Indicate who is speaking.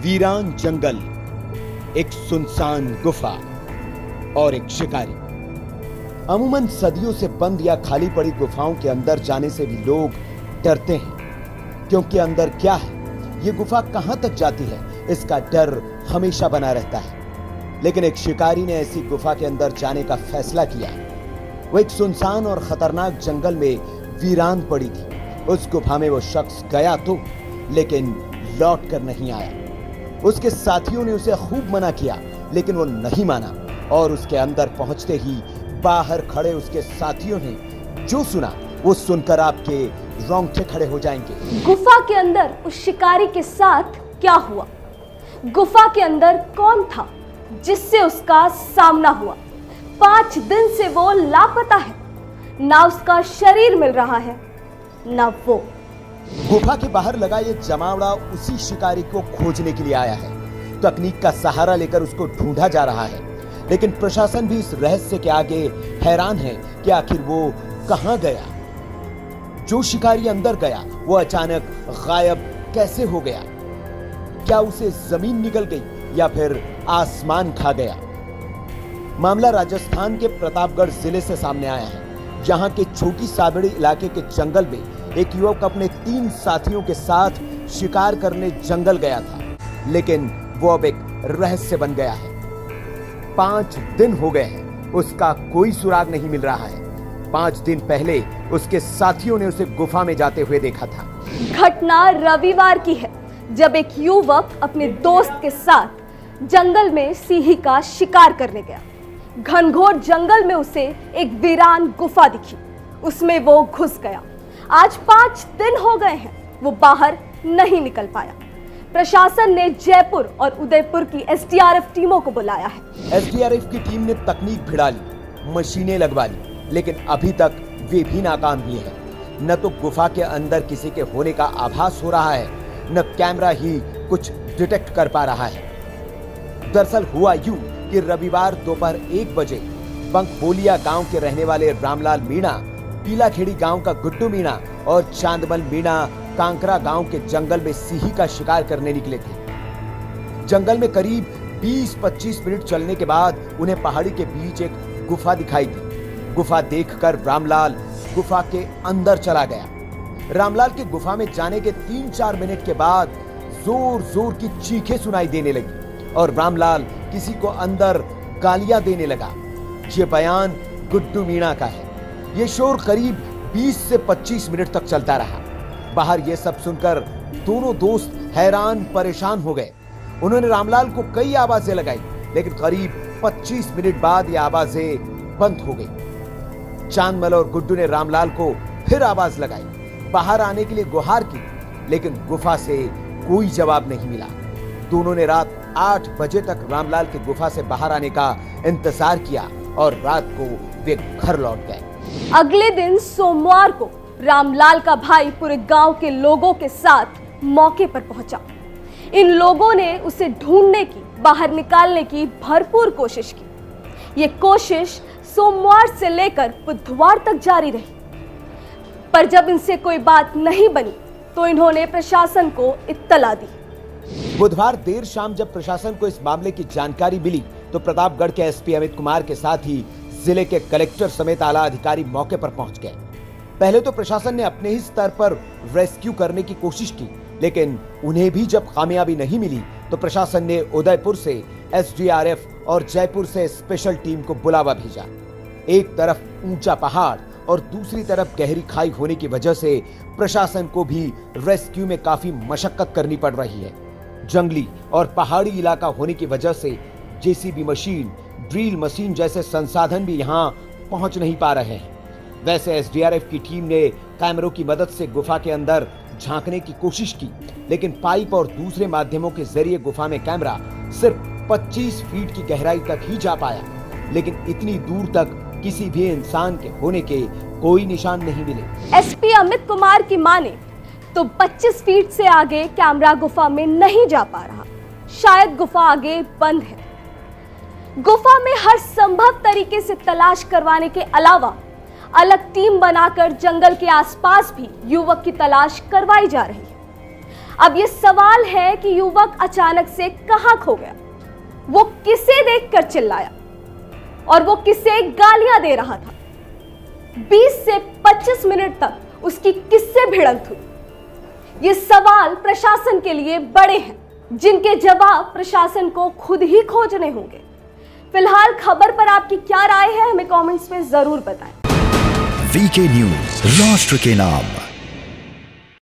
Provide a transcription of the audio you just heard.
Speaker 1: वीरान जंगल, एक सुनसान गुफा और एक शिकारी। अमूमन सदियों से बंद या खाली पड़ी गुफाओं के अंदर जाने से भी लोग डरते हैं, क्योंकि अंदर क्या है, ये गुफा कहां तक जाती है, इसका डर हमेशा बना रहता है। लेकिन एक शिकारी ने ऐसी गुफा के अंदर जाने का फैसला किया। वो एक सुनसान और खतरनाक जंगल में वीरान पड़ी थी। उस गुफा में वो शख्स गया तो, लेकिन लौट कर नहीं आया। उसके साथियों ने उसे खूब मना किया, लेकिन वो नहीं माना और उसके अंदर पहुंचते ही बाहर खड़े उसके साथियों ने जो सुना वो सुनकर आपके रोंगटे खड़े हो जाएंगे।
Speaker 2: गुफा के अंदर उस शिकारी के साथ क्या हुआ? गुफा के अंदर कौन था जिससे उसका सामना हुआ? 5 दिन से वो लापता है, ना उसका शरीर मिल रहा है, ना वो।
Speaker 1: गुफा के बाहर लगा ये जमावड़ा उसी शिकारी को खोजने के लिए आया है। तकनीक का सहारा लेकर उसको ढूंढा जा रहा है, लेकिन प्रशासन भी इस रहस्य के आगे हैरान है कि आखिर वो कहां गया। जो शिकारी अंदर गया वो अचानक गायब कैसे हो गया? क्या उसे जमीन निगल गई या फिर आसमान खा गया? मामला राजस्थान के प्रतापगढ़ जिले से सामने आया है, जहां के छोटी साबड़ी इलाके के जंगल में एक युवक अपने 3 साथियों के साथ शिकार करने जंगल गया था, लेकिन वो अब एक रहस्य बन गया है। 5 दिन हो गए हैं, उसका कोई सुराग नहीं मिल रहा है। 5 दिन पहले उसके साथियों ने उसे गुफा में जाते हुए देखा था।
Speaker 2: घटना रविवार की है, जब एक युवक अपने दोस्त के साथ जंगल में सिंह का शिकार करने गया। घनघोर जंगल में उसे एक वीरान गुफा दिखी, उसमें वो घुस गया। आज 5 दिन हो गए हैं, वो बाहर नहीं निकल पाया। प्रशासन ने जयपुर और उदयपुर की एसडीआरएफ टीमों को बुलाया है।
Speaker 1: एसडीआरएफ की टीम ने तकनीक भिड़ा ली, मशीनें लगवा ली, लेकिन अभी तक वे भी नाकाम ही है। न तो गुफा के अंदर किसी के होने का आभास हो रहा है, न कैमरा ही कुछ डिटेक्ट कर पा रहा है। दरअसल हुआ यूं कि रविवार दोपहर 1 बजे बंकबोलिया गांव के रहने वाले रामलाल मीणा, पीलाखेड़ी गांव का गुड्डू मीणा और चांदमल मीणा कांकरा गांव के जंगल में सिंह का शिकार करने निकले थे। जंगल में करीब 20-25 मिनट चलने के बाद उन्हें पहाड़ी के बीच एक गुफा दिखाई दी। गुफा देखकर रामलाल गुफा के अंदर चला गया। रामलाल के गुफा में जाने के 3-4 मिनट के बाद जोर जोर की चीखें सुनाई देने लगी और रामलाल किसी को अंदर गालियां देने लगा। ये बयान गुड्डू मीणा का है। ये शोर करीब 20 से 25 मिनट तक चलता रहा। बाहर ये सब सुनकर दोनों दोस्त हैरान परेशान हो गए। उन्होंने रामलाल को कई आवाजें लगाई, लेकिन करीब 25 मिनट बाद ये आवाजें बंद हो गई। चांदमल और गुड्डू ने रामलाल को फिर आवाज लगाई, बाहर आने के लिए गुहार की, लेकिन गुफा से कोई जवाब नहीं मिला। दोनों ने रात 8 बजे तक रामलाल की गुफा से बाहर आने का इंतजार किया और रात को वे घर लौट गए।
Speaker 2: अगले दिन सोमवार को रामलाल का भाई पूरे गांव के लोगों के साथ मौके पर पहुंचा। इन लोगों ने उसे ढूंढने की, बाहर निकालने की भरपूर कोशिश की। ये कोशिश सोमवार से लेकर बुधवार तक जारी रही, पर जब इनसे कोई बात नहीं बनी तो इन्होंने प्रशासन को इत्तला दी।
Speaker 1: बुधवार देर शाम जब प्रशासन को इस मामले की जानकारी मिली तो प्रतापगढ़ के एसपी अमित कुमार के साथ ही जिले के कलेक्टर समेत आला अधिकारी मौके पर पहुंच गए। पहले तो प्रशासन ने अपने ही स्तर पर रेस्क्यू करने की कोशिश की, लेकिन उन्हें भी जब कामयाबी नहीं मिली तो प्रशासन ने उदयपुर से एसडीआरएफ और जयपुर से स्पेशल टीम को बुलावा भेजा। एक तरफ ऊंचा पहाड़ और दूसरी तरफ गहरी खाई होने की वजह से प्रशासन को भी रेस्क्यू में काफी मशक्कत करनी पड़ रही है। जंगली और पहाड़ी इलाका होने की वजह से जेसीबी मशीन, ड्रिल मशीन जैसे संसाधन भी यहां पहुंच नहीं पा रहे हैं। वैसे एसडीआरएफ की टीम ने कैमरों की मदद से गुफा के अंदर झांकने की कोशिश की, लेकिन पाइप और दूसरे माध्यमों के जरिए गुफा में कैमरा सिर्फ 25 फीट की गहराई तक ही जा पाया, लेकिन इतनी दूर तक किसी भी इंसान के होने के कोई निशान नहीं मिले।
Speaker 2: एसपी अमित कुमार की माने तो 25 फीट से आगे कैमरा गुफा में नहीं जा पा रहा। शायद गुफा आगे बंद है। गुफा में हर संभव तरीके से तलाश करवाने के अलावा अलग टीम बनाकर जंगल के आसपास भी युवक की तलाश करवाई जा रही है। अब ये सवाल है कि युवक अचानक से कहां खो गया, वो किसे देखकर चिल्लाया और वो किसे गालियां दे रहा था। 20 से 25 मिनट तक उसकी किससे भिड़ंत हुई। ये सवाल प्रशासन के लिए बड़े हैं, जिनके जवाब प्रशासन को खुद ही खोजने होंगे। फिलहाल खबर पर आपकी क्या राय है, हमें कमेंट्स में जरूर बताएं।
Speaker 3: वीके न्यूज, राष्ट्र के नाम।